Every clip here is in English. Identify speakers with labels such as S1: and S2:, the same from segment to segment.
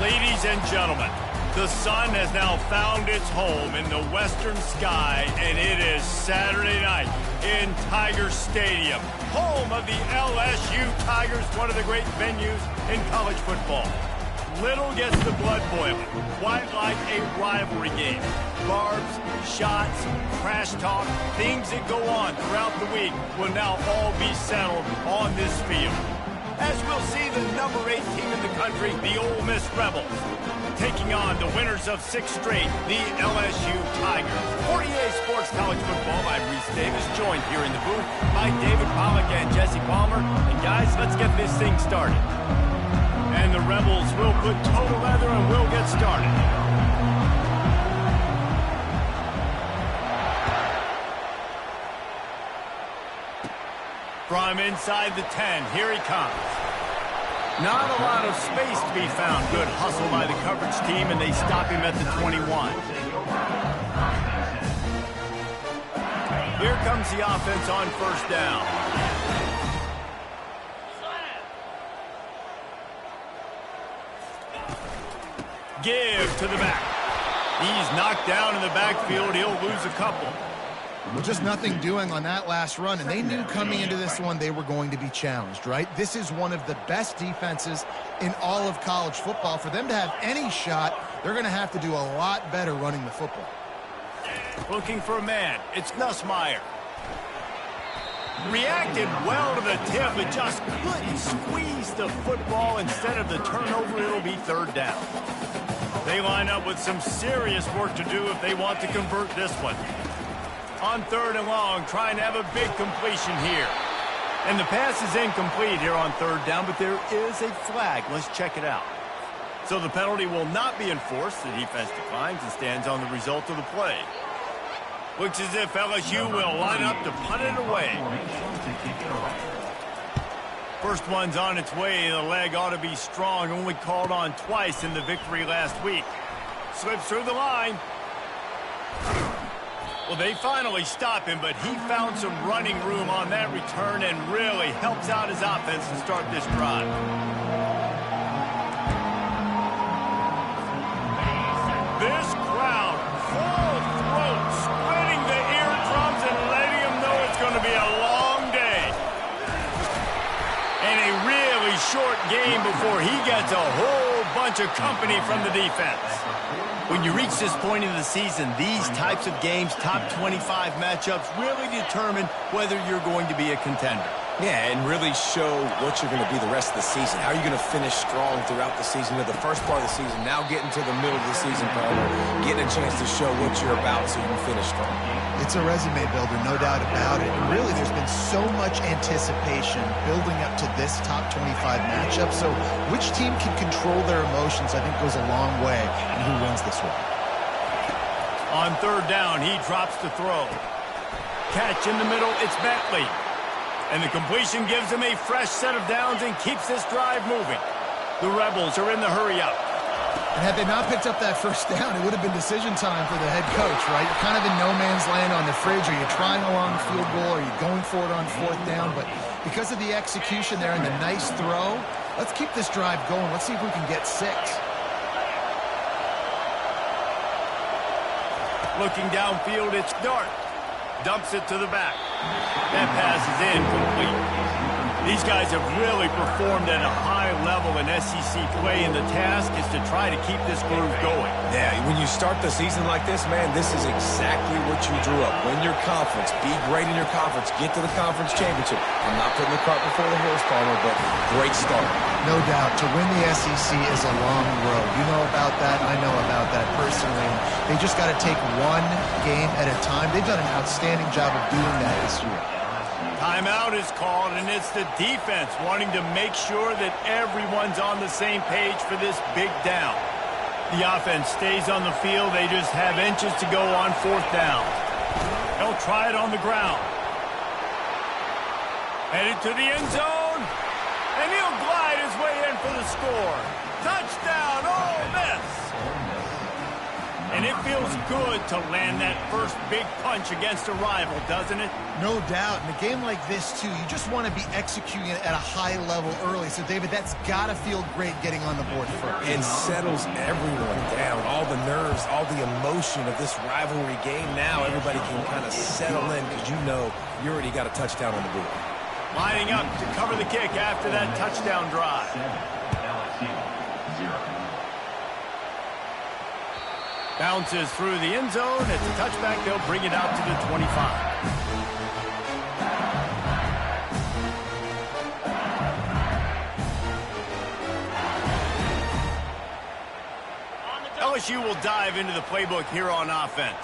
S1: Ladies and gentlemen, the sun has now found its home in the western sky, and it is Saturday night in Tiger Stadium, home of the LSU Tigers, one of the great venues in college football. Little gets the blood boiling, quite like a rivalry game. Barbs, shots, trash talk, things that go on throughout the week will now all be settled on this field. As we'll see the number 8 team in the country, the Ole Miss Rebels, taking on the winners of 6 straight, the LSU Tigers. For EA Sports College Football, I'm Reese Davis, joined here in the booth by David Pollack and Jesse Palmer. And guys, let's get this thing started. And the Rebels will put total leather and we'll get started. From inside the 10, here he comes. Not a lot of space to be found. Good hustle by the coverage team, and they stop him at the 21. Here comes the offense on first down. Give to the back. He's knocked down in the backfield. He'll lose a couple.
S2: Well, just nothing doing on that last run, and they knew coming into this one they were going to be challenged, right? This is one of the best defenses in all of college football. For them to have any shot, they're going to have to do a lot better running the football.
S1: Looking for a man. It's Nussmeier. Reacted well to the tip, but just couldn't squeeze the football. Instead of the turnover, it'll be third down. They line up with some serious work to do if they want to convert this one. On third and long, trying to have a big completion here. And the pass is incomplete here on third down, but there is a flag. Let's check it out. So the penalty will not be enforced. The defense declines and stands on the result of the play. Looks as if LSU will line up to punt it away. First one's on its way. The leg ought to be strong. Only called on twice in the victory last week. Slips through the line. Well, they finally stop him, but he found some running room on that return and really helps out his offense to start this drive. This crowd, full throat, splitting the eardrums and letting him know it's going to be a long day. And a really short game before he gets a whole bunch of company from the defense. When you reach this point in the season, these types of games, top 25 matchups, really determine whether you're going to be a contender.
S3: Yeah, and really show what you're going to be the rest of the season. How are you going to finish strong throughout the season, or the first part of the season, now getting to the middle of the season, getting a chance to show what you're about so you can finish strong.
S2: It's a resume builder, no doubt about it. And really, there's been so much anticipation building up to this top 25 matchup. So which team can control their emotions, I think, goes a long way in who wins this one.
S1: On third down, he drops to throw. Catch in the middle, it's Bentley. And the completion gives him a fresh set of downs and keeps this drive moving. The Rebels are in the hurry-up.
S2: And had they not picked up that first down, it would have been decision time for the head coach, right? You're kind of in no man's land on the fridge. Are you trying a long field goal? Are you going for it on fourth down? But because of the execution there and the nice throw, let's keep this drive going. Let's see if we can get 6.
S1: Looking downfield, it's Dart. Dumps it to the back. That pass is incomplete. These guys have really performed at a high level in SEC play, and the task is to try to keep this groove going.
S3: Yeah, when you start the season like this, man, this is exactly what you drew up. Win your conference. Be great in your conference. Get to the conference championship. I'm not putting the cart before the horse, Palmer, but great start.
S2: No doubt. To win the SEC is a long road. You know about that. I know about that personally. They just got to take one game at a time. They've done an outstanding job of doing that this year.
S1: Timeout is called, and it's the defense wanting to make sure that everyone's on the same page for this big down. The offense stays on the field. They just have inches to go on fourth down. They'll try it on the ground. Headed to the end zone, and he'll glide his way in for the score. Touchdown, Ole Miss! And it feels good to land that first big punch against a rival, doesn't it?
S2: No doubt. In a game like this, too, you just want to be executing it at a high level early. So, David, that's got to feel great getting on the board first.
S3: And settles everyone down. All the nerves, all the emotion of this rivalry game. Now everybody can kind of settle in because you know you already got a touchdown on the board.
S1: Lining up to cover the kick after that touchdown drive. Bounces through the end zone. It's a touchback. They'll bring it out to the 25. LSU will dive into the playbook here on offense.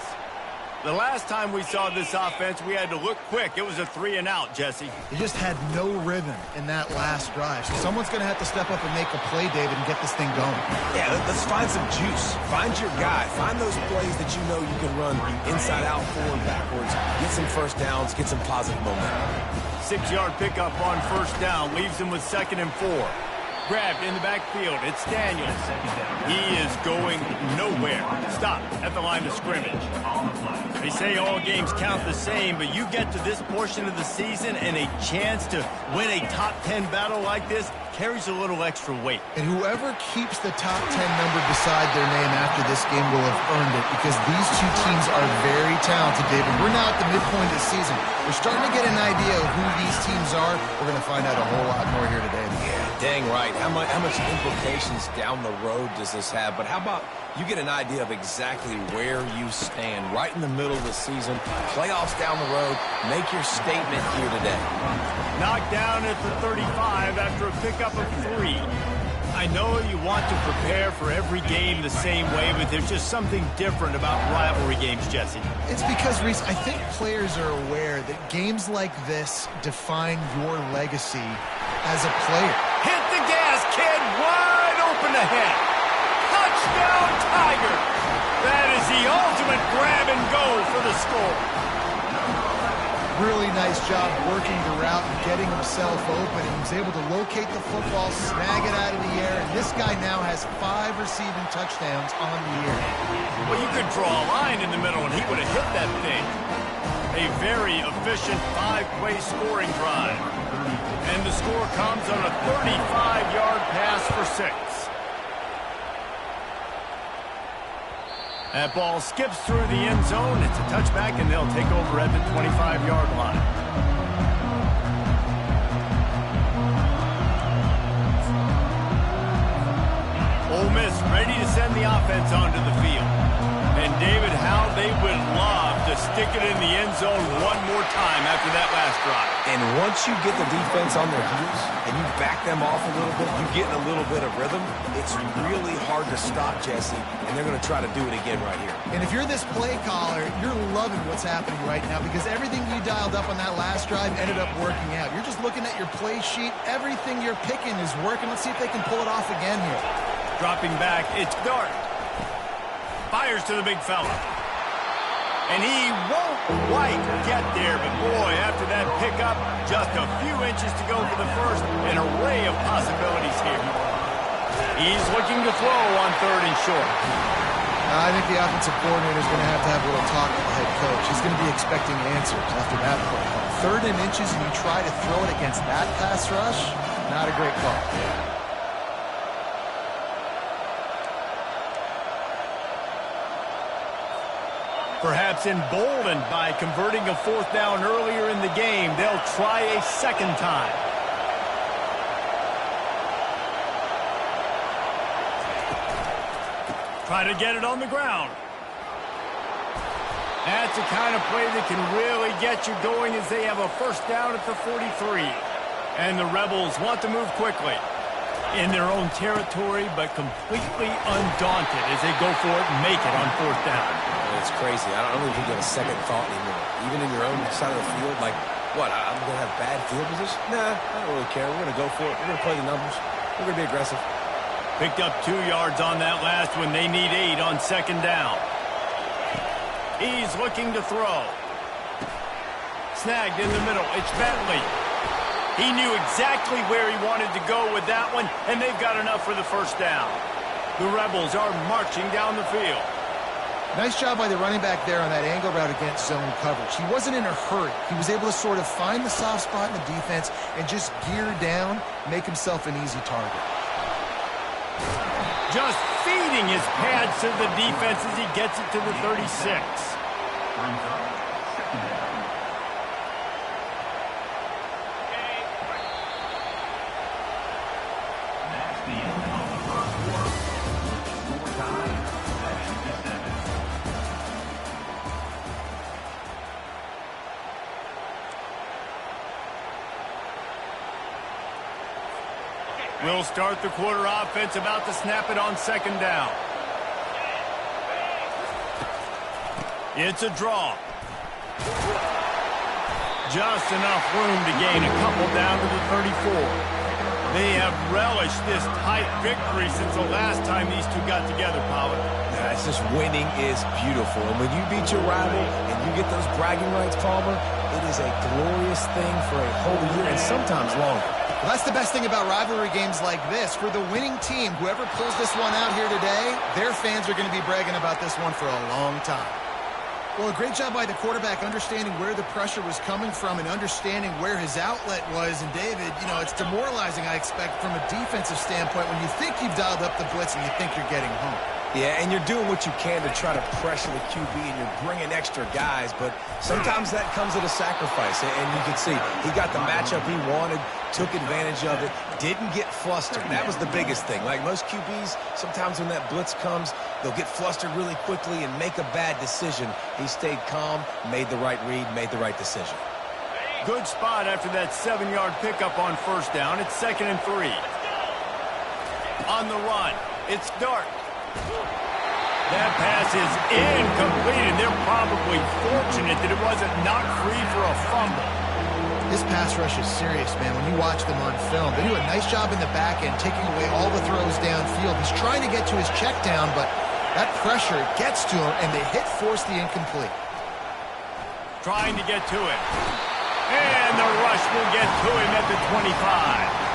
S1: The last time we saw this offense, we had to look quick. It was a 3-and-out, Jesse.
S2: They just had no rhythm in that last drive. So someone's going to have to step up and make a play, David, and get this thing going.
S3: Yeah, let's find some juice. Find your guy. Find those plays that you know you can run inside out, forward, backwards. Get some first downs. Get some positive momentum.
S1: 6-yard pickup on first down. Leaves them with 2nd and 4. Grabbed in the backfield. It's Daniels. He is going nowhere. Stop at the line of scrimmage. They say all games count the same, but you get to this portion of the season and a chance to win a top 10 battle like this carries a little extra weight.
S2: And whoever keeps the top 10 number beside their name after this game will have earned it, because these two teams are very talented, David. We're now at the midpoint of the season. We're starting to get an idea of who these teams are. We're going to find out a whole lot more here today.
S3: Yeah, dang right. How much implications down the road does this have? But how about you get an idea of exactly where you stand right in the middle of the season, playoffs down the road, make your statement here today.
S1: Knocked down at the 35 after a pickup of 3. I know you want to prepare for every game the same way, but there's just something different about rivalry games, Jesse.
S2: It's because, Reese, I think players are aware that games like this define your legacy as a player.
S1: Hit the gas, kid. Wide open ahead. Touchdown, Tiger. That is the ultimate grab and go for the score.
S2: Really nice job working the route and getting himself open. He was able to locate the football, snag it out of the air, and this guy now has 5 receiving touchdowns on the year.
S1: Well, you could draw a line in the middle, and he would have hit that thing. A very efficient 5-play scoring drive. And the score comes on a 35-yard pass for 6. That ball skips through the end zone. It's a touchback, and they'll take over at the 25-yard line. Ole Miss ready to send the offense onto the field. And, David, how they would love to stick it in the end zone one more time after that last drive.
S3: And once you get the defense on their heels and you back them off a little bit, you get in a little bit of rhythm, it's really hard to stop, Jesse, and they're going to try to do it again right here.
S2: And if you're this play caller, you're loving what's happening right now, because everything you dialed up on that last drive ended up working out. You're just looking at your play sheet. Everything you're picking is working. Let's see if they can pull it off again here.
S1: Dropping back, it's Dart. Fires to the big fella. And he won't quite get there, but boy, after that pickup, just a few inches to go for the first. An array of possibilities here. He's looking to throw on 3rd and short.
S2: I think the offensive coordinator is going to have a little talk with the head coach. He's going to be expecting answers after that play call. 3rd and inches, and you try to throw it against that pass rush, not a great call.
S1: Perhaps emboldened by converting a 4th down earlier in the game, they'll try a 2nd time. Try to get it on the ground. That's the kind of play that can really get you going as they have a 1st down at the 43. And the Rebels want to move quickly in their own territory, but completely undaunted as they go for it and make it on 4th down.
S3: It's crazy. I don't even think you have a second thought anymore. Even in your own side of the field, like, what, I'm going to have bad field position? Nah, I don't really care. We're going to go for it. We're going to play the numbers. We're going to be aggressive.
S1: Picked up 2 yards on that last one. They need 8 on 2nd down. He's looking to throw. Snagged in the middle. It's Bentley. He knew exactly where he wanted to go with that one, and they've got enough for the 1st down. The Rebels are marching down the field.
S2: Nice job by the running back there on that angle route against zone coverage. He wasn't in a hurry. He was able to sort of find the soft spot in the defense and just gear down, make himself an easy target.
S1: Just feeding his pads to the defense as he gets it to the 36. We'll start the quarter offense, about to snap it on second down. It's a draw. Just enough room to gain a couple down to the 34. They have relished this tight victory since the last time these two got together, Pollard.
S3: Yeah, it's just winning is beautiful. And when you beat your rival and you get those bragging rights, Palmer, it is a glorious thing for a whole year and sometimes longer.
S2: Well, that's the best thing about rivalry games like this. For the winning team, whoever pulls this one out here today, their fans are going to be bragging about this one for a long time. Well, a great job by the quarterback understanding where the pressure was coming from and understanding where his outlet was. And, David, you know, it's demoralizing, I expect, from a defensive standpoint when you think you've dialed up the blitz and you think you're getting home.
S3: Yeah, and you're doing what you can to try to pressure the QB, and you're bringing extra guys, but sometimes that comes at a sacrifice, and you can see he got the matchup he wanted, took advantage of it, didn't get flustered. That was the biggest thing. Like most QBs, sometimes when that blitz comes, they'll get flustered really quickly and make a bad decision. He stayed calm, made the right read, made the right decision.
S1: Good spot after that 7-yard pickup on first down. It's 2nd and 3. On the run, it's Dart. That pass is incomplete, and they're probably fortunate that it wasn't knocked free for a fumble.
S2: This pass rush is serious, man. When you watch them on film, they do a nice job in the back end, taking away all the throws downfield. He's trying to get to his check down, but that pressure gets to him, and they force the incomplete.
S1: Trying to get to it. And the rush will get to him at the 25.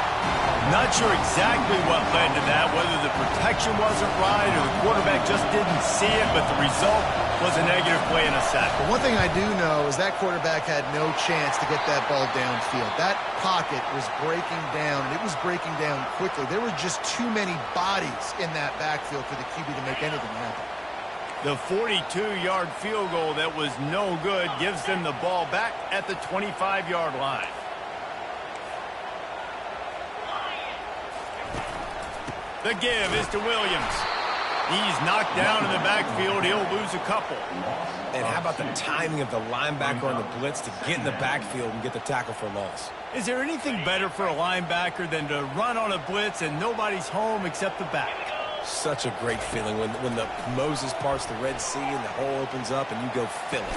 S1: Not sure exactly what led to that, whether the protection wasn't right or the quarterback just didn't see it, but the result was a negative play and a sack.
S2: But one thing I do know is that quarterback had no chance to get that ball downfield. That pocket was breaking down, and it was breaking down quickly. There were just too many bodies in that backfield for the QB to make anything happen.
S1: The 42-yard field goal that was no good gives them the ball back at the 25-yard line. The give is to Williams. He's knocked down in the backfield. He'll lose a couple.
S3: And how about the timing of the linebacker on the blitz to get in the backfield and get the tackle for loss?
S1: Is there anything better for a linebacker than to run on a blitz and nobody's home except the back?
S3: Such a great feeling when the Moses parts the Red Sea and the hole opens up and you go fill it.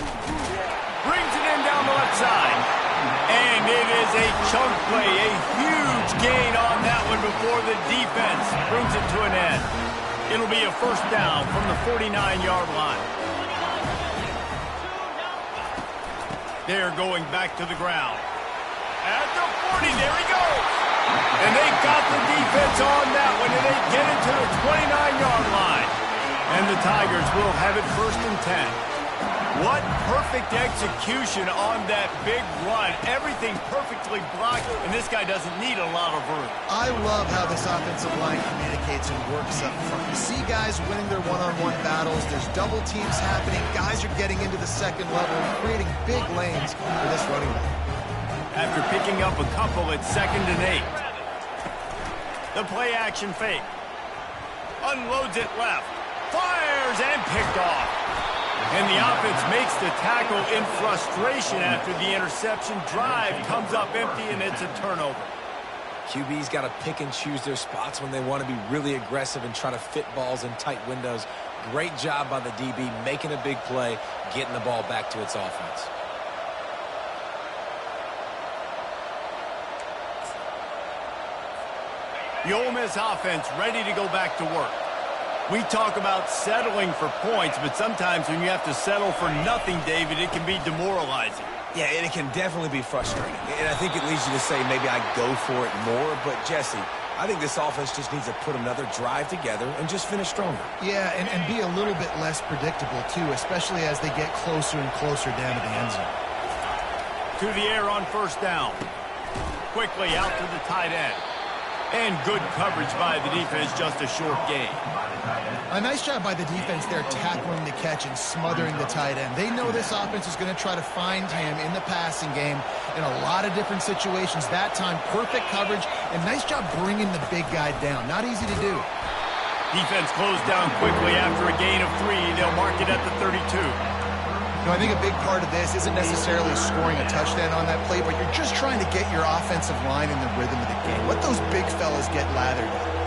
S1: Brings it in down the left side. And it is a chunk play, a huge gain on that one before the defense brings it to an end. It'll be a first down from the 49-yard line. They're going back to the ground. At the 40, there he goes. And they got the defense on that one, and they get it to the 29-yard line. And the Tigers will have it 1st and 10. What perfect execution on that big run. Everything perfectly blocked, and this guy doesn't need a lot of room.
S2: I love how this offensive line communicates and works up front. You see guys winning their one-on-one battles. There's double teams happening. Guys are getting into the second level and creating big lanes for this running back.
S1: After picking up a couple, it's 2nd and 8. The play action fake. Unloads it left. Fires and picked off. And the offense makes the tackle in frustration after the interception. Drive comes up empty, and it's a turnover.
S3: QB's got to pick and choose their spots when they want to be really aggressive and try to fit balls in tight windows. Great job by the DB making a big play, getting the ball back to its offense.
S1: The Ole Miss offense ready to go back to work. We talk about settling for points, but sometimes when you have to settle for nothing, David, it can be demoralizing.
S3: Yeah, and it can definitely be frustrating. And I think it leads you to say maybe I go for it more. But, Jesse, I think this offense just needs to put another drive together and just finish stronger.
S2: Yeah, and be a little bit less predictable, too, especially as they get closer and closer down to the end zone.
S1: To the air on first down. Quickly out to the tight end. And good coverage by the defense, just a short gain.
S2: A nice job by the defense there tackling the catch and smothering the tight end. They know this offense is going to try to find him in the passing game in a lot of different situations. That time, perfect coverage, and nice job bringing the big guy down. Not easy to do.
S1: Defense closed down quickly after a gain of 3. They'll mark it at the 32.
S2: I think a big part of this isn't necessarily scoring a touchdown on that play, but you're just trying to get your offensive line in the rhythm of the game. Let those big fellas get lathered in.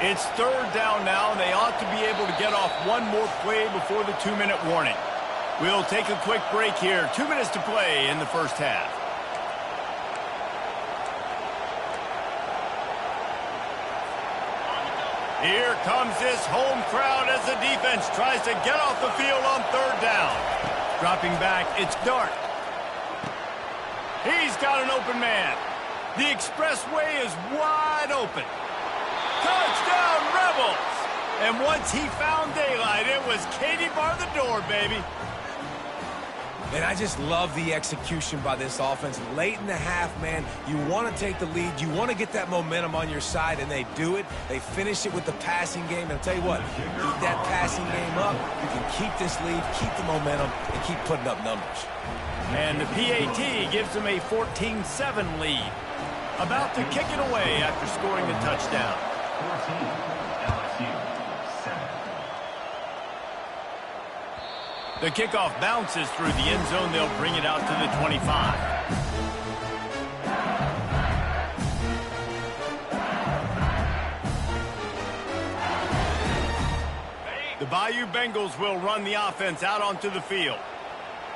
S1: It's third down now, and they ought to be able to get off one more play before the 2-minute warning. We'll take a quick break here. 2 minutes to play in the first half. Here comes this home crowd as the defense tries to get off the field on third down. Dropping back, it's Dart. He's got an open man. The expressway is wide open. Touchdown, Rebels! And once he found daylight, it was Katie bar the door, baby.
S3: And I just love the execution by this offense. Late in the half, man, you want to take the lead. You want to get that momentum on your side, and they do it. They finish it with the passing game. And I'll tell you what, keep that passing game up. You can keep this lead, keep the momentum, and keep putting up numbers.
S1: And the PAT gives them a 14-7 lead. About to kick it away after scoring the touchdown.
S4: 14, LSU 7.
S1: The kickoff bounces through the end zone. They'll bring it out to the 25. The Bayou Bengals will run the offense out onto the field.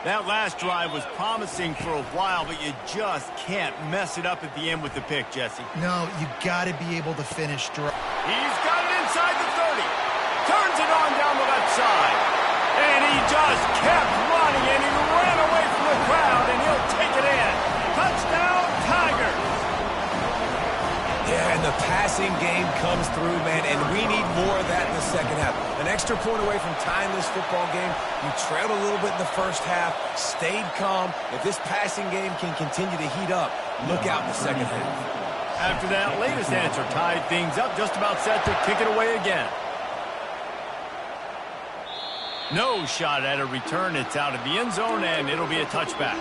S1: That last drive was promising for a while, but you just can't mess it up at the end with the pick, Jesse.
S2: No, you got to be able to finish dry.
S1: He's got it inside the 30. Turns it on down the left side. And he just kept running, and he ran away from the crowd, and he'll take it in. Touchdown, Tigers.
S3: Yeah, and the passing game comes through, man, and we need more of that in the second half. An extra point away from tying this football game. You trailed a little bit in the first half, stayed calm. If this passing game can continue to heat up, look out in the second half.
S1: After that latest answer tied things up, just about set to kick it away again. No shot at a return. It's out of the end zone, and it'll be a touchback.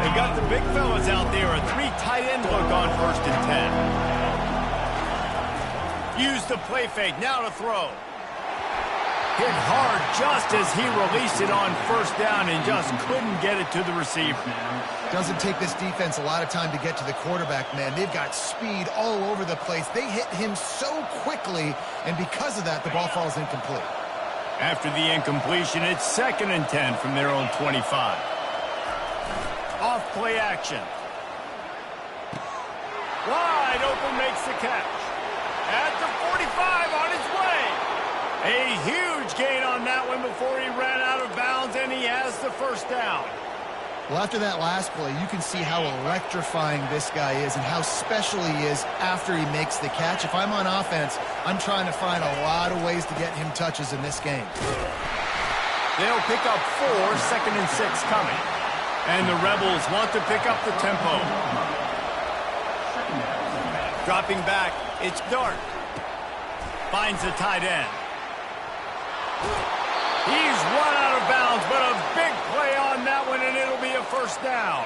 S1: They got the big fellas out there. A 3 tight end look on 1st and 10. Use the play fake. Now to throw. Hit hard just as he released it on 1st down and just couldn't get it to the receiver.
S2: Doesn't take this defense a lot of time to get to the quarterback, man. They've got speed all over the place. They hit him so quickly, and because of that, the ball falls incomplete.
S1: After the incompletion, it's 2nd and 10 from their own 25. Off play action. Wide open, makes the catch. At the 45, on his way. A huge gain on that one before he ran out of bounds, and he has the 1st down.
S2: Well, after that last play, you can see how electrifying this guy is and how special he is after he makes the catch. If I'm on offense, I'm trying to find a lot of ways to get him touches in this game.
S1: They'll pick up 4, 2nd and 6 coming. And the Rebels want to pick up the tempo. Dropping back, it's Dart. Finds the tight end. He's run out of bounds, but a big play on that one, and it'll be a 1st down.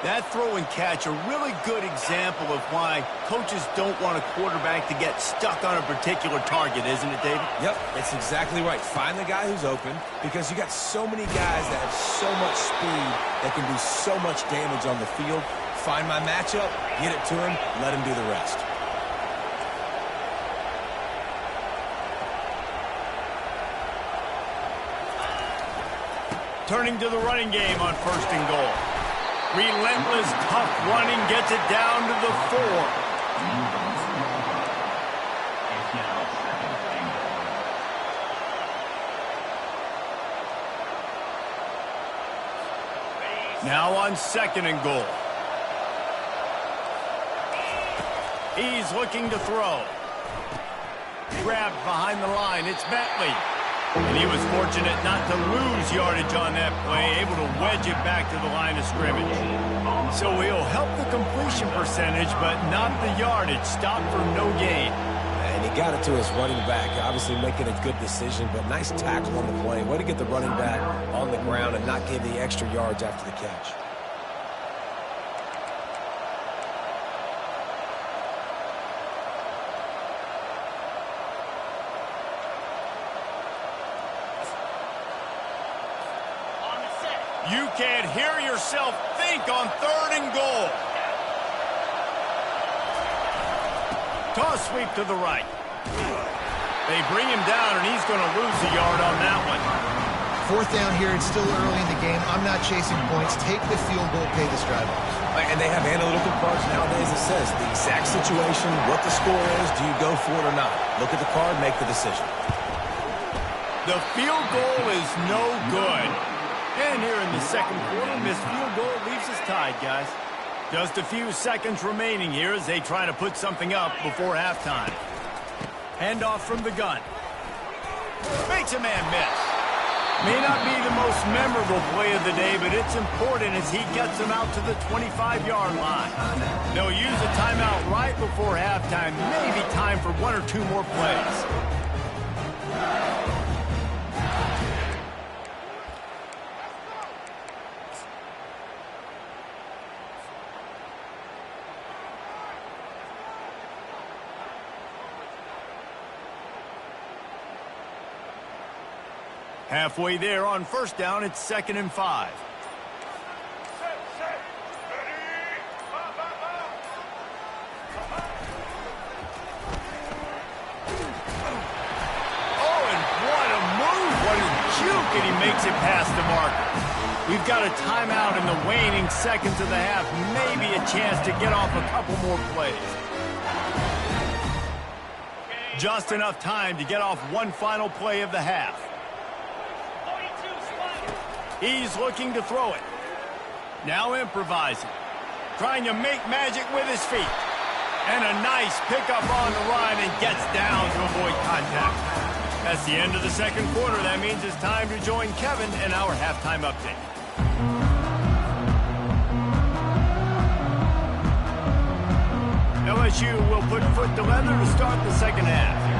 S1: That throw and catch, a really good example of why coaches don't want a quarterback to get stuck on a particular target, isn't it, David?
S3: Yep, it's exactly right. Find the guy who's open, because you got so many guys that have so much speed that can do so much damage on the field. Find my matchup, get it to him, let him do the rest.
S1: Turning to the running game on 1st and goal. Relentless, tough running gets it down to the 4.
S4: It's now second and goal.
S1: Now on 2nd and goal. He's looking to throw. Grabbed behind the line. It's Bentley. And he was fortunate not to lose yardage on that play, able to wedge it back to the line of scrimmage. So he'll help the completion percentage, but not the yardage. Stop for no gain.
S3: And he got it to his running back, obviously making a good decision, but nice tackle on the play. Way to get the running back on the ground and not give the extra yards after the catch.
S1: You can't hear yourself think on 3rd and goal. Toss sweep to the right. They bring him down, and he's going to lose a yard on that one.
S2: 4th down here. It's still early in the game. I'm not chasing points. Take the field goal, pay this drive off.
S3: And they have analytical cards nowadays that says the exact situation, what the score is, do you go for it or not? Look at the card, make the decision.
S1: The field goal is no good. And here in the 2nd quarter, missed field goal leaves us tied, guys. Just a few seconds remaining here as they try to put something up before halftime. Handoff from the gun. Makes a man miss. May not be the most memorable play of the day, but it's important as he gets them out to the 25-yard line. They'll use a timeout right before halftime. Maybe time for 1 or 2 more plays. Halfway there on 1st down, it's 2nd and 5. Oh, and what a move, what a juke, and he makes it past the marker. We've got a timeout in the waning seconds of the half, maybe a chance to get off a couple more plays. Just enough time to get off one final play of the half. He's looking to throw it. Now improvising. Trying to make magic with his feet. And a nice pickup on the run and gets down to avoid contact. That's the end of the 2nd quarter. That means it's time to join Kevin in our halftime update. LSU will put foot to leather to start the 2nd half.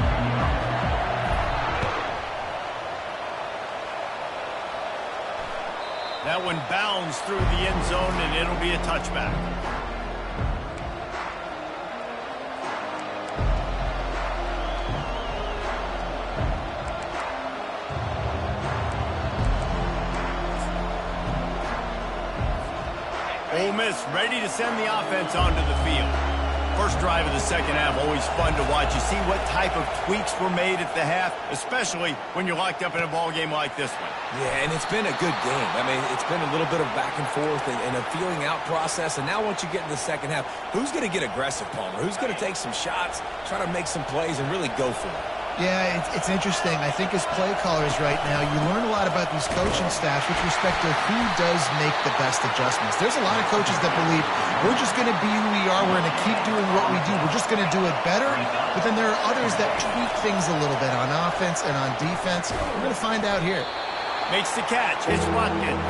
S1: That one bounds through the end zone, and it'll be a touchback. Ole Miss ready to send the offense onto the field. First drive of the 2nd half, always fun to watch. You see what type of tweaks were made at the half, especially when you're locked up in a ball game like this one.
S3: Yeah, and it's been a good game. I mean, it's been a little bit of back and forth and a feeling out process. And now once you get in the 2nd half, who's going to get aggressive, Palmer? Who's going to take some shots, try to make some plays, and really go for it?
S2: Yeah, it's interesting. I think as play callers right now, you learn a lot about these coaching staffs with respect to who does make the best adjustments. There's a lot of coaches that believe we're just going to be who we are. We're going to keep doing what we do. We're just going to do it better. But then there are others that tweak things a little bit on offense and on defense. We're going to find out here.
S1: Makes the catch. It's Watkins.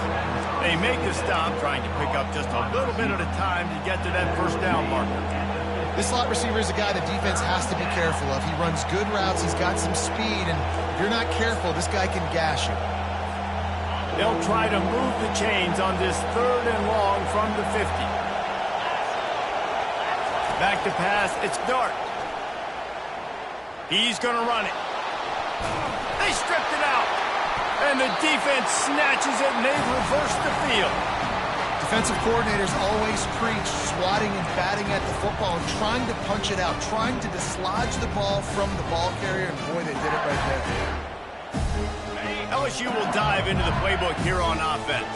S1: They make the stop, trying to pick up just a little bit at a time to get to that 1st down marker.
S2: This slot receiver is a guy the defense has to be careful of. He runs good routes. He's got some speed, and if you're not careful, this guy can gash you.
S1: They'll try to move the chains on this 3rd and long from the 50. Back to pass. It's Dart. He's going to run it. They stripped it out. And the defense snatches it, and they've reversed the field.
S2: Defensive coordinators always preach swatting and batting at the football and trying to punch it out, trying to dislodge the ball from the ball carrier, and boy, they did it right there.
S1: LSU will dive into the playbook here on offense.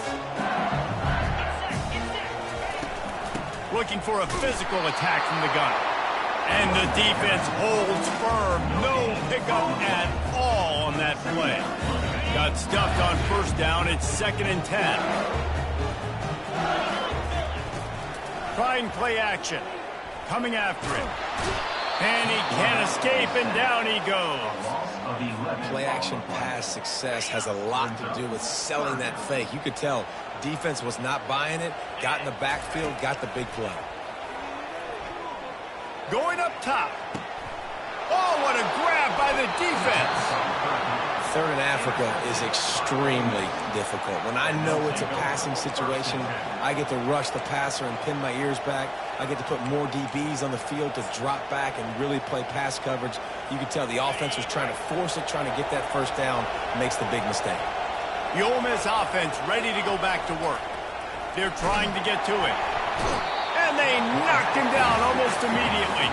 S1: looking for a physical attack from the gunner. And the defense holds firm. No pickup at all on that play. Got stuffed on first down. It's 2nd and 10. Trying play action. Coming after it. And he can't escape, and down he goes.
S3: Play action pass success has a lot to do with selling that fake. You could tell defense was not buying it, got in the backfield, got the big play.
S1: Going up top. Oh, what a grab by the defense.
S3: Third in Africa is extremely difficult. When I know it's a passing situation, I get to rush the passer and pin my ears back. I get to put more DBs on the field to drop back and really play pass coverage. You can tell the offense was trying to force it, trying to get that first down, makes the big mistake.
S1: The Ole Miss offense ready to go back to work. They're trying to get to it. And they knocked him down almost immediately.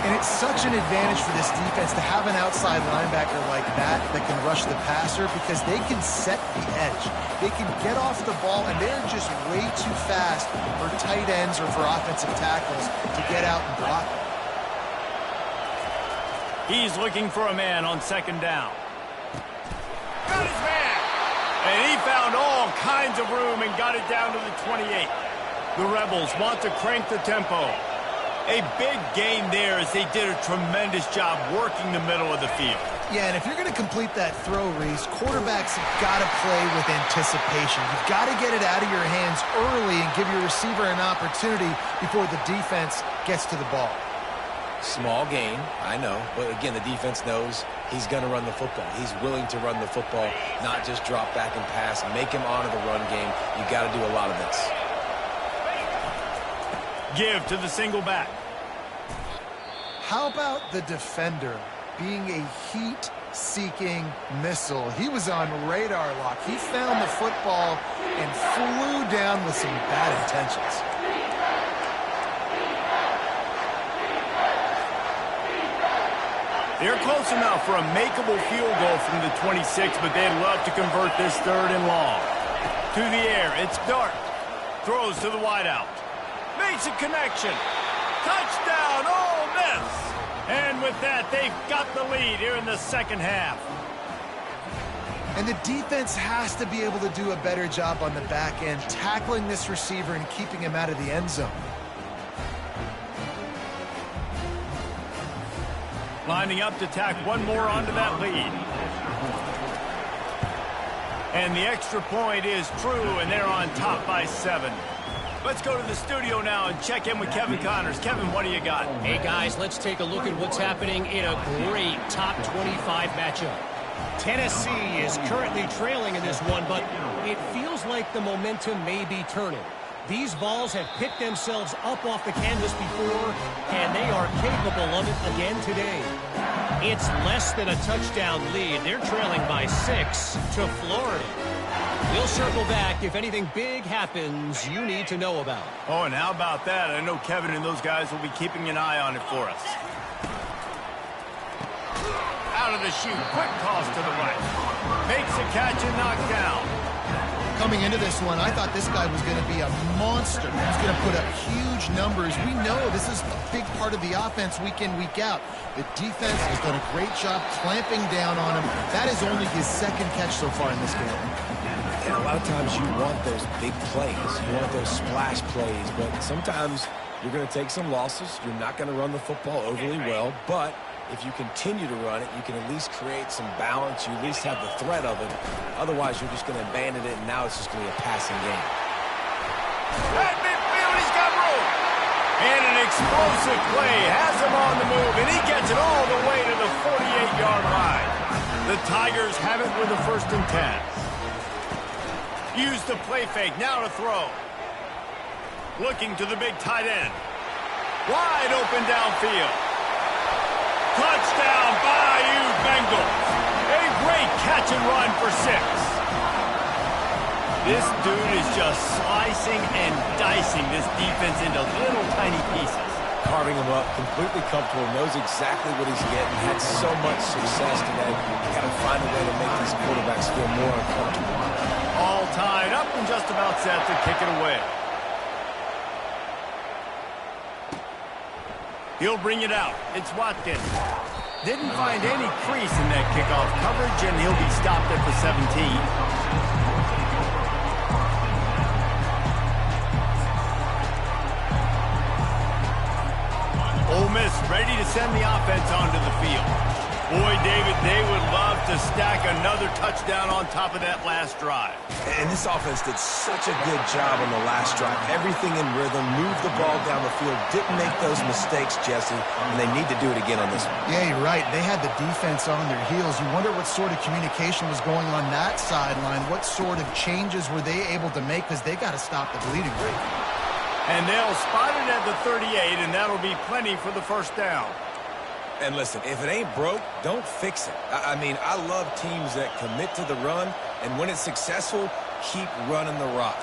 S2: And it's such an advantage for this defense to have an outside linebacker like that can rush the passer, because they can set the edge. They can get off the ball, and they're just way too fast for tight ends or for offensive tackles to get out and block them.
S1: He's looking for a man on 2nd down. Got his man! And he found all kinds of room and got it down to the 28. The Rebels want to crank the tempo. A big gain there as they did a tremendous job working the middle of the field.
S2: Yeah, and if you're going to complete that throw, Reese, quarterbacks have got to play with anticipation. You've got to get it out of your hands early and give your receiver an opportunity before the defense gets to the ball.
S3: Small gain, I know, but again, the defense knows he's going to run the football. He's willing to run the football, not just drop back and pass, make him honor the run game. You got to do a lot of this.
S1: Give to the single back.
S2: How about the defender being a heat-seeking missile? He was on radar lock. He found the football and flew down with some bad intentions.
S1: They're close enough for a makeable field goal from the 26, but they'd love to convert this 3rd and long. To the air, it's Dart. Throws to the wideout. Makes a connection. Touchdown, Ole Miss. And with that, they've got the lead here in the 2nd half.
S2: And the defense has to be able to do a better job on the back end, tackling this receiver and keeping him out of the end zone.
S1: Lining up to tack one more onto that lead. And the extra point is true, and they're on top by 7. Let's go to the studio now and check in with Kevin Connors. Kevin, what do you got?
S5: Hey, guys, let's take a look at what's happening in a great top 25 matchup. Tennessee is currently trailing in this one, but it feels like the momentum may be turning. These balls have picked themselves up off the canvas before, and they are capable of it again today. It's less than a touchdown lead. They're trailing by 6 to Florida. We'll circle back if anything big happens you need to know about.
S1: Oh, and how about that? I know Kevin and those guys will be keeping an eye on it for us. Out of the chute, quick toss to the right. Makes a catch and knocked down.
S2: Coming into this one, I thought this guy was going to be a monster. He's going to put up huge numbers. We know this is a big part of the offense week in, week out. The defense has done a great job clamping down on him. That is only his 2nd catch so far in this game.
S3: And a lot of times you want those big plays. You want those splash plays. But sometimes you're going to take some losses. You're not going to run the football overly well. But if you continue to run it, you can at least create some balance. You at least have the threat of it. Otherwise, you're just going to abandon it, and now it's just going to be a passing game.
S1: At midfield, he's got room. And an explosive play has him on the move, and he gets it all the way to the 48-yard line. The Tigers have it with a 1st and 10. Use the play fake, now to throw. Looking to the big tight end. Wide open downfield. Touchdown, Bayou Bengals. A great catch and run for 6. This dude is just slicing and dicing this defense into little tiny pieces.
S3: Carving him up, completely comfortable, knows exactly what he's getting, had so much success today. You got to find a way to make these quarterbacks feel more uncomfortable.
S1: All tied up and just about set to kick it away. He'll bring it out. It's Watkins. Didn't find any crease in that kickoff coverage, and he'll be stopped at the 17. Ole Miss ready to send the offense onto the field. Boy, David, they would love to stack another touchdown on top of that last drive.
S3: And this offense did such a good job on the last drive. Everything in rhythm, moved the ball down the field, didn't make those mistakes, Jesse, and they need to do it again on this one.
S2: Yeah, you're right. They had the defense on their heels. You wonder what sort of communication was going on that sideline. What sort of changes were they able to make, because they got to stop the bleeding rate.
S1: And they'll spot it at the 38, and that'll be plenty for the first down.
S3: And listen, if it ain't broke, don't fix it. I mean, I love teams that commit to the run, and when it's successful, keep running the rock.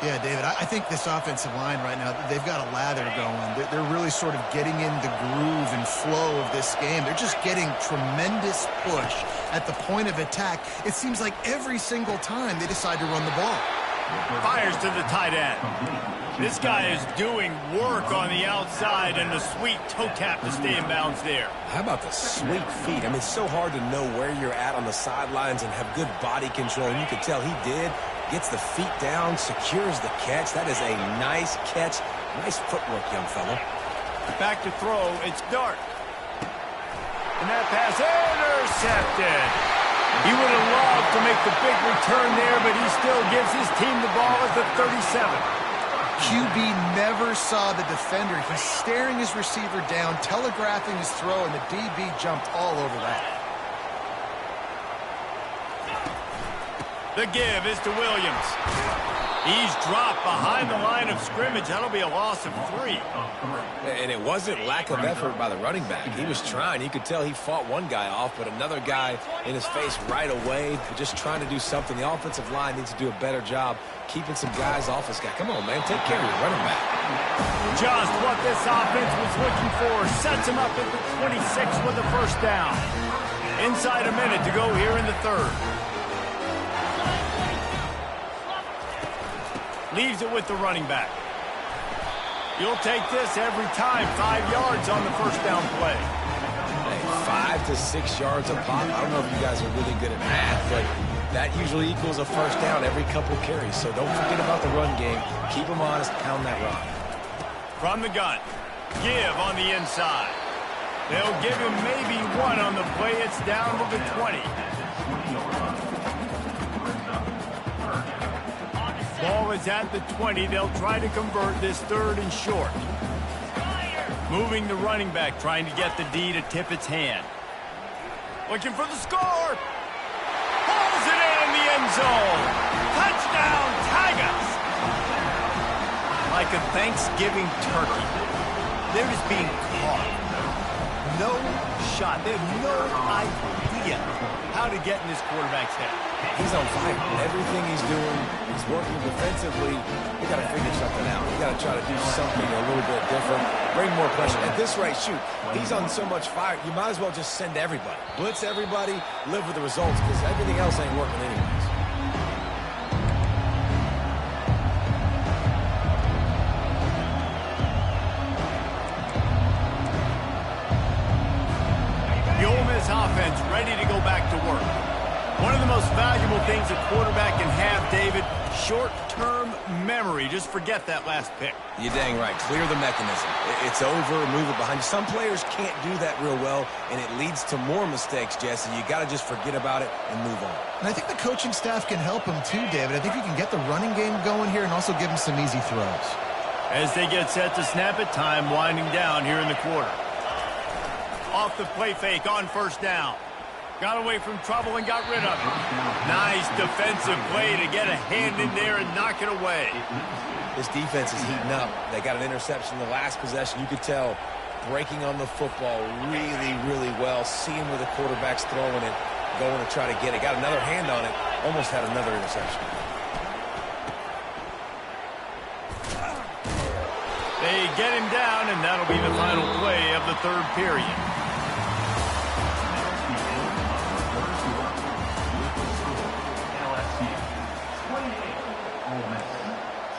S2: Yeah, David, I think this offensive line right now, they've got a lather going. They're really sort of getting in the groove and flow of this game. They're just getting tremendous push at the point of attack. It seems like every single time they decide to run the ball.
S1: Fires to the tight end. This guy is doing work on the outside, and the sweet toe tap to stay in bounds there.
S3: How about the sweet feet? I mean, it's so hard to know where you're at on the sidelines and have good body control, and you can tell he did. Gets the feet down, secures the catch. That is a nice catch. Nice footwork, young fella.
S1: Back to throw. It's Dart. And that pass intercepted. He would have loved to make the big return there, but he still gives his team the ball at the 37.
S2: QB never saw the defender. He's staring his receiver down, telegraphing his throw, and the DB jumped all over that.
S1: The give is to Williams. He's dropped behind the line of scrimmage. That'll be a loss of 3.
S3: And it wasn't lack of effort by the running back. He was trying. You could tell he fought one guy off, but another guy in his face right away, just trying to do something. The offensive line needs to do a better job keeping some guys off this guy. Come on, man. Take care of your running back.
S1: Just what this offense was looking for. Sets him up at the 26 with the first down. Inside a minute to go here in the third. Leaves it with the running back. You'll take this every time. 5 yards on the first down play.
S3: Hey, 5 to 6 yards a pop. I don't know if you guys are really good at math, but that usually equals a first down every couple carries. So don't forget about the run game. Keep them honest. Pound that rock.
S1: From the gun. Give on the inside. They'll give him maybe one on the play. It's down to the 20. Ball is at the 20. They'll try to convert this third and short. Moving the running back, trying to get the D to tip its hand. Looking for the score. Pulls it in the end zone. Touchdown, Tigers. Like a Thanksgiving turkey. They're just being caught. No shot. They have no idea how to get in this quarterback's head.
S3: He's on fire. Everything he's doing, he's working defensively. We got to figure something out. We got to try to do something a little bit different. Bring more pressure. At this rate, shoot, he's on so much fire, you might as well just send everybody. Blitz everybody, live with the results, because everything else ain't working anyways.
S1: The Ole Miss offense ready to go back to work. One of the most valuable things a quarterback can have, David, short-term memory. Just forget that last pick.
S3: You're dang right. Clear the mechanism. It's over, move it behind you. Some players can't do that real well, and it leads to more mistakes, Jesse. You got to just forget about it and move on.
S2: And I think the coaching staff can help him too, David. I think you can get the running game going here and also give him some easy throws.
S1: As they get set to snap it, time winding down here in the quarter. Off the play fake on first down. Got away from trouble and got rid of it. Nice defensive play to get a hand in there and knock it away.
S3: This defense is heating up. They got an interception in the last possession. You could tell breaking on the football really, really well. Seeing where the quarterback's throwing it, going to try to get it. Got another hand on it. Almost had another interception.
S1: They get him down, and that'll be the final play of the third period.
S4: LSU 28, Ole Miss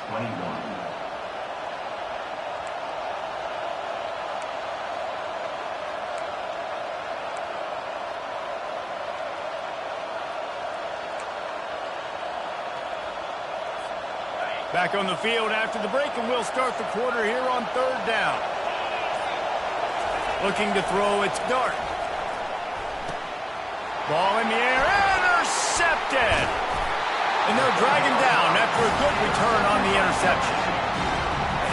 S4: 21.
S1: Back on the field after the break, and we'll start the quarter here on 3rd down. Looking to throw, it's Dart. Ball in the air, intercepted! And they'll drag him down after a good return on the interception.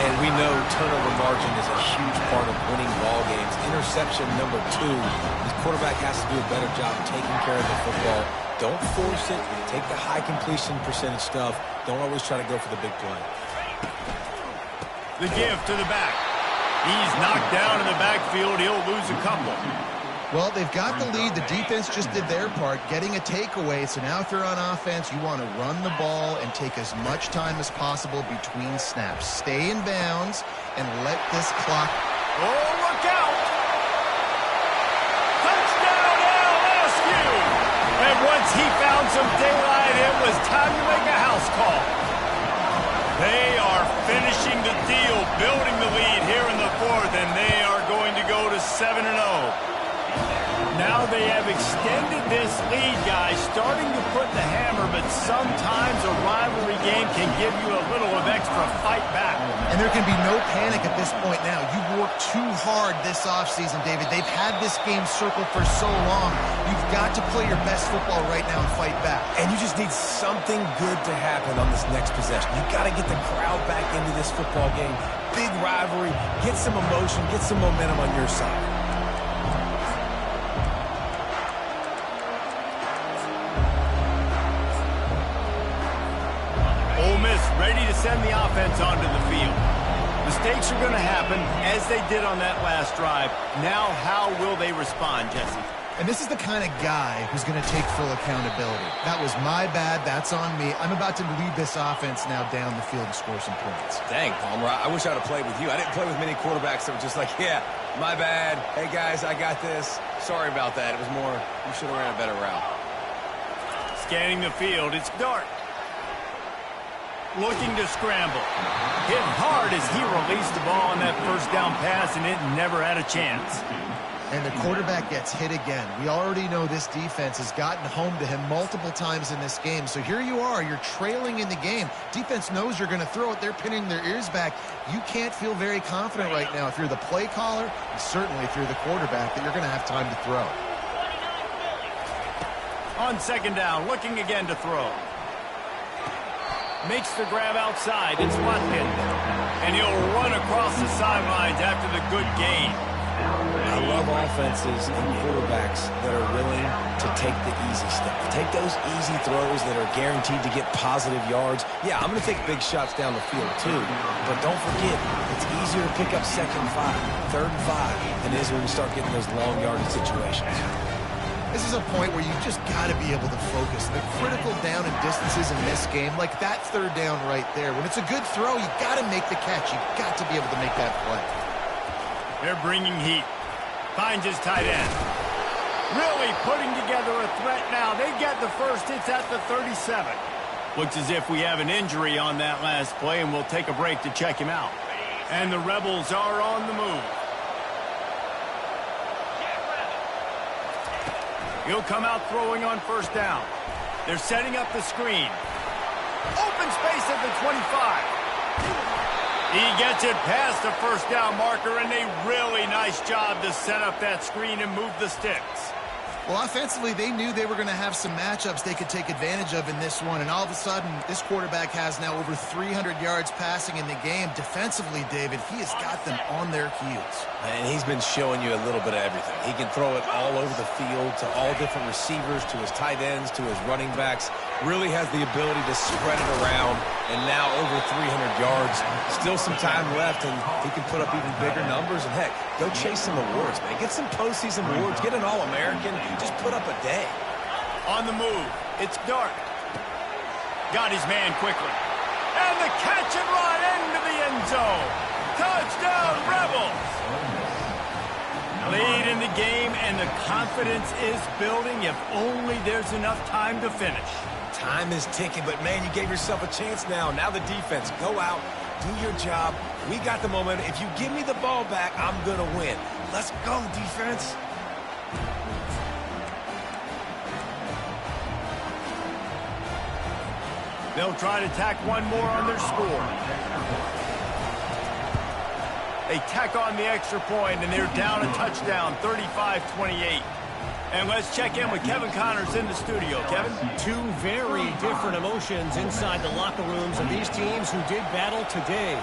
S3: And we know turnover margin is a huge part of winning ball games. Interception number 2. The quarterback has to do a better job taking care of the football. Don't force it. Take the high completion percentage stuff. Don't always try to go for the big play.
S1: The give to the back. He's knocked down in the backfield. He'll lose a couple.
S2: Well, they've got the lead. The defense just did their part, getting a takeaway. So now if they're on offense, you want to run the ball and take as much time as possible between snaps. Stay in bounds and let this clock...
S1: Oh, look out! Touchdown, LSU! And once he found some daylight, it was time to make a house call. They are finishing the deal, building the lead here in the 4th, and they are going to go to 7-0. Now they have extended this lead, guys, starting to put the hammer, but sometimes a rivalry game can give you a little of extra fight back.
S2: And there can be no panic at this point now. You've worked too hard this offseason, David. They've had this game circled for so long. You've got to play your best football right now and fight back.
S3: And you just need something good to happen on this next possession. You got to get the crowd back into this football game. Big rivalry. Get some emotion. Get some momentum on your side.
S1: Ole Miss ready to send the offense onto the field. Mistakes are going to happen, as they did on that last drive. Now, how will they respond, Jesse?
S2: And this is the kind of guy who's going to take full accountability. That was my bad. That's on me. I'm about to lead this offense now down the field and score some points.
S3: Dang, Palmer, I wish I would have played with you. I didn't play with many quarterbacks that were just like, yeah, my bad. Hey, guys, I got this. Sorry about that. It was more, you should have ran a better route.
S1: Scanning the field, it's Dart. Looking to scramble. Hit hard as he released the ball on that first down pass, and it never had a chance.
S2: And the quarterback gets hit again. We already know this defense has gotten home to him multiple times in this game. So here you are. You're trailing in the game. Defense knows you're going to throw it. They're pinning their ears back. You can't feel very confident right now if you're the play caller, and certainly if you're the quarterback, that you're going to have time to throw.
S1: On 2nd down, looking again to throw. Makes the grab outside. It's Watkins. And he'll run across the sidelines after the good gain.
S3: I love offenses and quarterbacks that are willing to take the easy stuff. Take those easy throws that are guaranteed to get positive yards. Yeah, I'm going to take big shots down the field too. But don't forget, it's easier to pick up 2nd and 5, 3rd and 5 than it is when we start getting those long yardage situations.
S2: This is a point where you just got to be able to focus. The critical down and distances in this game, like that 3rd down right there. When it's a good throw, you got to make the catch. You got to be able to make that play.
S1: They're bringing heat. Finds his tight end. Really putting together a threat now. They get the first. It's at the 37. Looks as if we have an injury on that last play, and we'll take a break to check him out. And the Rebels are on the move. He'll come out throwing on 1st down. They're setting up the screen. Open space at the 25. He gets it past the 1st down marker, and a really nice job to set up that screen and move the sticks.
S2: Well, offensively, they knew they were going to have some matchups they could take advantage of in this one, and all of a sudden, this quarterback has now over 300 yards passing in the game. Defensively, David, he has got them on their heels.
S3: And he's been showing you a little bit of everything. He can throw it all over the field to all different receivers, to his tight ends, to his running backs. Really has the ability to spread it around, and now over 300 yards. Still some time left, and he can put up even bigger numbers. And, heck, go chase some awards, man. Get some postseason awards. Get an All-American. Just put up a day.
S1: On the move, it's Dart. Got his man quickly. And the catch and run into the end zone. Touchdown, Rebels! Lead in the game, and the confidence is building if only there's enough time to finish.
S3: Time is ticking, but, man, you gave yourself a chance now. Now the defense, go out, do your job. We got the momentum. If you give me the ball back, I'm going to win. Let's go, defense.
S1: They'll try to tack one more on their score. They tack on the extra point, and they're down a touchdown, 35-28. And let's check in with Kevin Connors in the studio. Kevin?
S5: Two very different emotions inside the locker rooms of these teams who did battle today.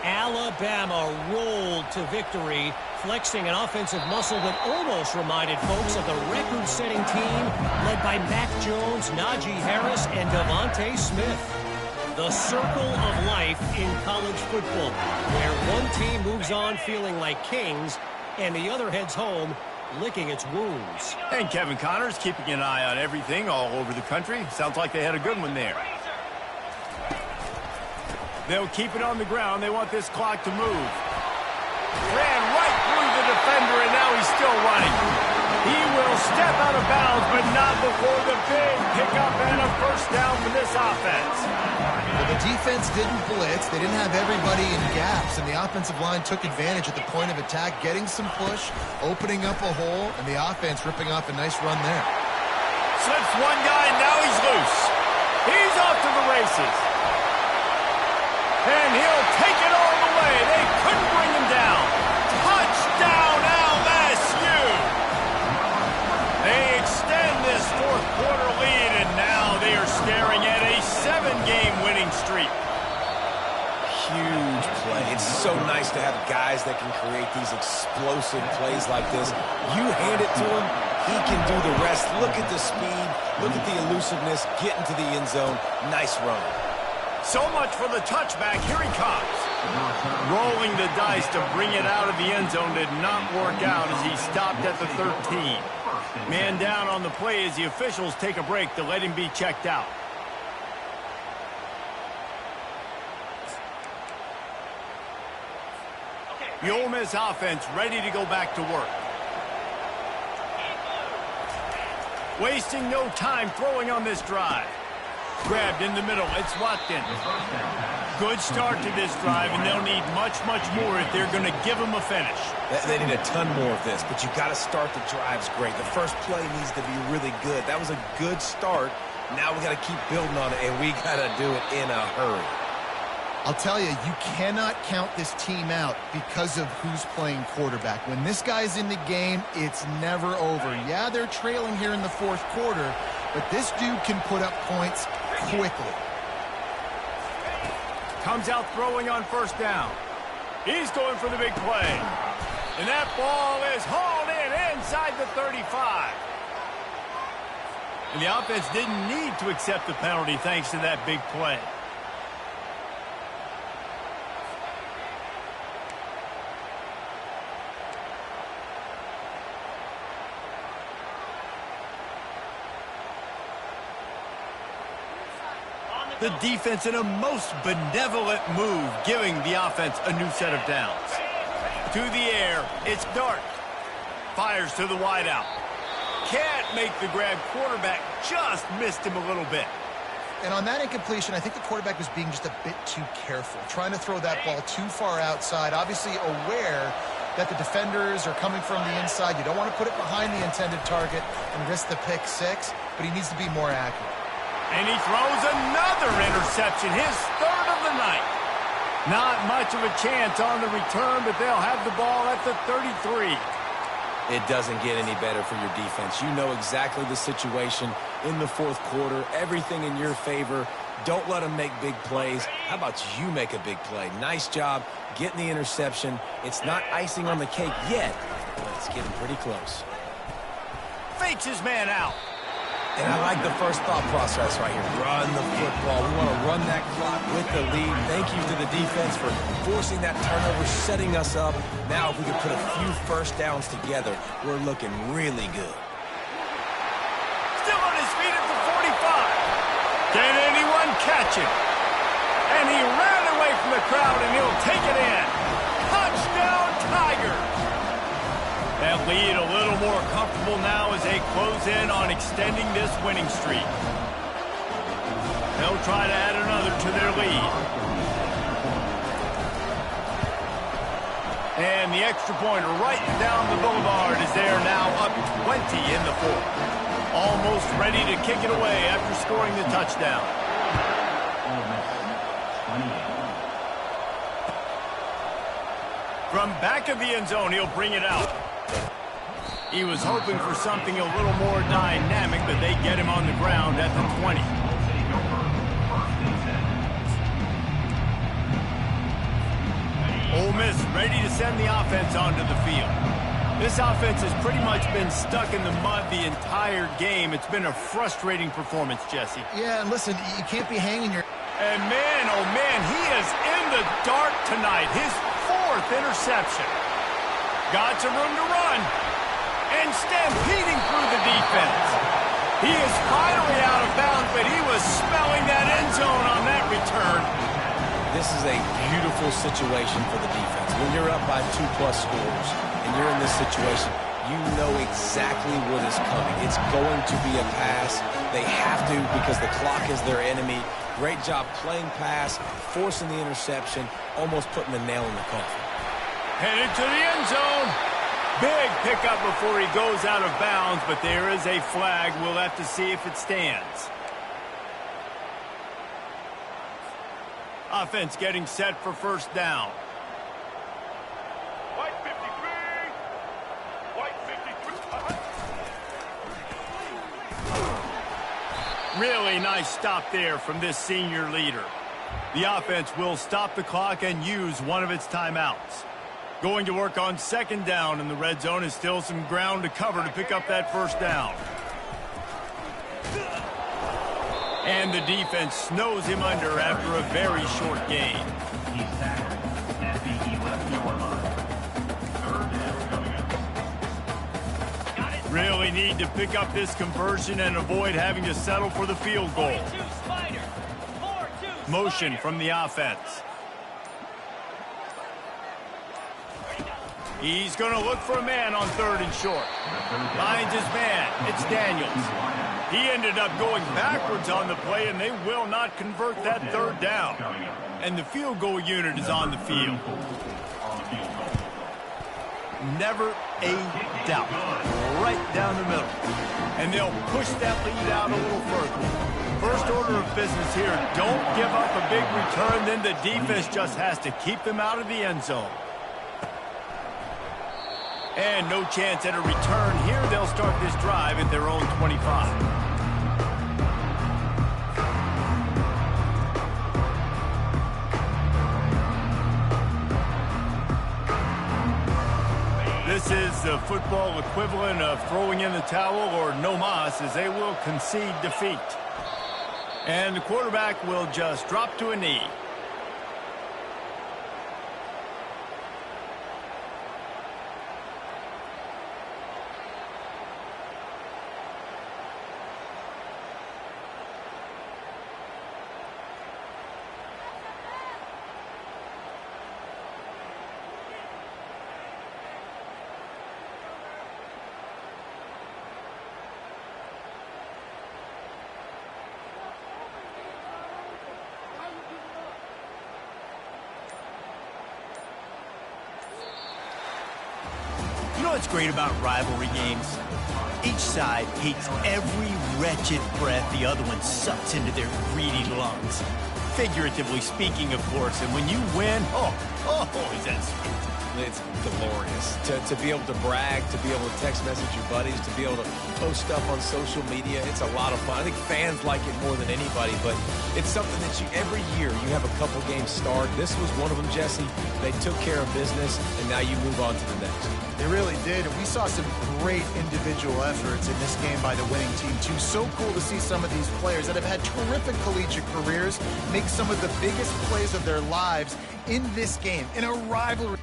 S5: Alabama rolled to victory, flexing an offensive muscle that almost reminded folks of the record-setting team led by Mac Jones, Najee Harris, and Devontae Smith. The circle of life in college football, where one team moves on feeling like kings and the other heads home licking its wounds.
S1: And Kevin Connors keeping an eye on everything all over the country. Sounds like they had a good one there. They'll keep it on the ground. They want this clock to move. Ran right through the defender, and now he's still running. He will step out of bounds, but not before the big pickup and a first down for this offense.
S2: Well, the defense didn't blitz. They didn't have everybody in gaps, and the offensive line took advantage at the point of attack, getting some push, opening up a hole, and the offense ripping off a nice run there.
S1: Slips one guy, now he's loose. He's off to the races. And he'll take it all the way. They couldn't bring him down. Touchdown, LSU! They extend this fourth quarter lead, and now they are staring at a 7-game winning streak.
S3: Huge play. It's so nice to have guys that can create these explosive plays like this. You hand it to him, he can do the rest. Look at the speed. Look at the elusiveness. Get into the end zone. Nice run.
S1: So much for the touchback. Here he comes. Rolling the dice to bring it out of the end zone did not work out as he stopped at the 13. Man down on the play as the officials take a break to let him be checked out. The Ole Miss offense ready to go back to work. Wasting no time throwing on this drive. Grabbed in the middle. It's Watkins. Good start to this drive, and they'll need much, much more if they're going to give them a finish.
S3: They need a ton more of this, but you got to start the drives great. The first play needs to be really good. That was a good start. Now we got to keep building on it, and we got to do it in a hurry.
S2: I'll tell you, you cannot count this team out because of who's playing quarterback. When this guy's in the game, it's never over. Yeah, they're trailing here in the fourth quarter, but this dude can put up points quickly.
S1: Comes out throwing on first down. He's going for the big play. And that ball is hauled in inside the 35. And the offense didn't need to accept the penalty thanks to that big play. The defense in a most benevolent move, giving the offense a new set of downs. To the air, it's Dart. Fires to the wideout. Can't make the grab. Quarterback just missed him a little bit.
S2: And on that incompletion, I think the quarterback was being just a bit too careful, trying to throw that ball too far outside, obviously aware that the defenders are coming from the inside. You don't want to put it behind the intended target and risk the pick six, but he needs to be more accurate.
S1: And he throws another interception, his third of the night. Not much of a chance on the return, but they'll have the ball at the 33.
S3: It doesn't get any better for your defense. You know exactly the situation in the fourth quarter, everything in your favor. Don't let them make big plays. How about you make a big play? Nice job getting the interception. It's not icing on the cake yet, but it's getting pretty close.
S1: Fakes his man out.
S3: And I like the first thought process right here. Run the football. We want to run that clock with the lead. Thank you to the defense for forcing that turnover, setting us up. Now if we can put a few first downs together, we're looking really good.
S1: Still on his feet at the 45. Can anyone catch him? And he ran away from the crowd, and he'll take it in. Touchdown, Tigers. That lead a little more comfortable now as they close in on extending this winning streak. They'll try to add another to their lead. And the extra pointer right down the boulevard as they are now up 20 in the fourth. Almost ready to kick it away after scoring the touchdown. From back of the end zone, he'll bring it out. He was hoping for something a little more dynamic, but they get him on the ground at the 20. Ole Miss ready to send the offense onto the field. This offense has pretty much been stuck in the mud the entire game. It's been a frustrating performance, Jesse.
S2: Yeah, and listen, you can't be hanging your...
S1: And man, oh man, he is in the dark tonight. His 4th interception. Got some room to run. And stampeding through the defense. He is finally out of bounds, but he was smelling that end zone on that return.
S3: This is a beautiful situation for the defense. When you're up by 2+ scores and you're in this situation, you know exactly what is coming. It's going to be a pass. They have to because the clock is their enemy. Great job playing pass, forcing the interception, almost putting the nail in the coffin.
S1: Headed to the end zone. Big pickup before he goes out of bounds, but there is a flag. We'll have to see if it stands. Offense getting set for first down.
S6: White 53. White 53.
S1: Really nice stop there from this senior leader. The offense will stop the clock and use one of its timeouts. Going to work on second down in the red zone is still some ground to cover to pick up that first down. And the defense snows him under after a very short gain. Really need to pick up this conversion and avoid having to settle for the field goal. Motion from the offense. He's going to look for a man on 3rd and short. Finds his man. It's Daniels. He ended up going backwards on the play, and they will not convert that 3rd down. And the field goal unit is on the field. Never a doubt. Right down the middle. And they'll push that lead out a little further. First order of business here, don't give up a big return, then the defense just has to keep them out of the end zone. And no chance at a return here. They'll start this drive at their own 25. This is the football equivalent of throwing in the towel or no mas, as they will concede defeat. And the quarterback will just drop to a knee. You know what's great about rivalry games? Each side hates every wretched breath the other one sucks into their greedy lungs. Figuratively speaking, of course, and when you win, oh, is that sweet.
S3: It's glorious. To be able to brag, to be able to text message your buddies, to be able to post stuff on social media, it's a lot of fun. I think fans like it more than anybody, but it's something that every year you have a couple games start. This was one of them, Jesse. They took care of business, and now you move on to the next.
S2: They really did, and we saw some great individual efforts in this game by the winning team, too. So cool to see some of these players that have had terrific collegiate careers make some of the biggest plays of their lives in this game, in a rivalry.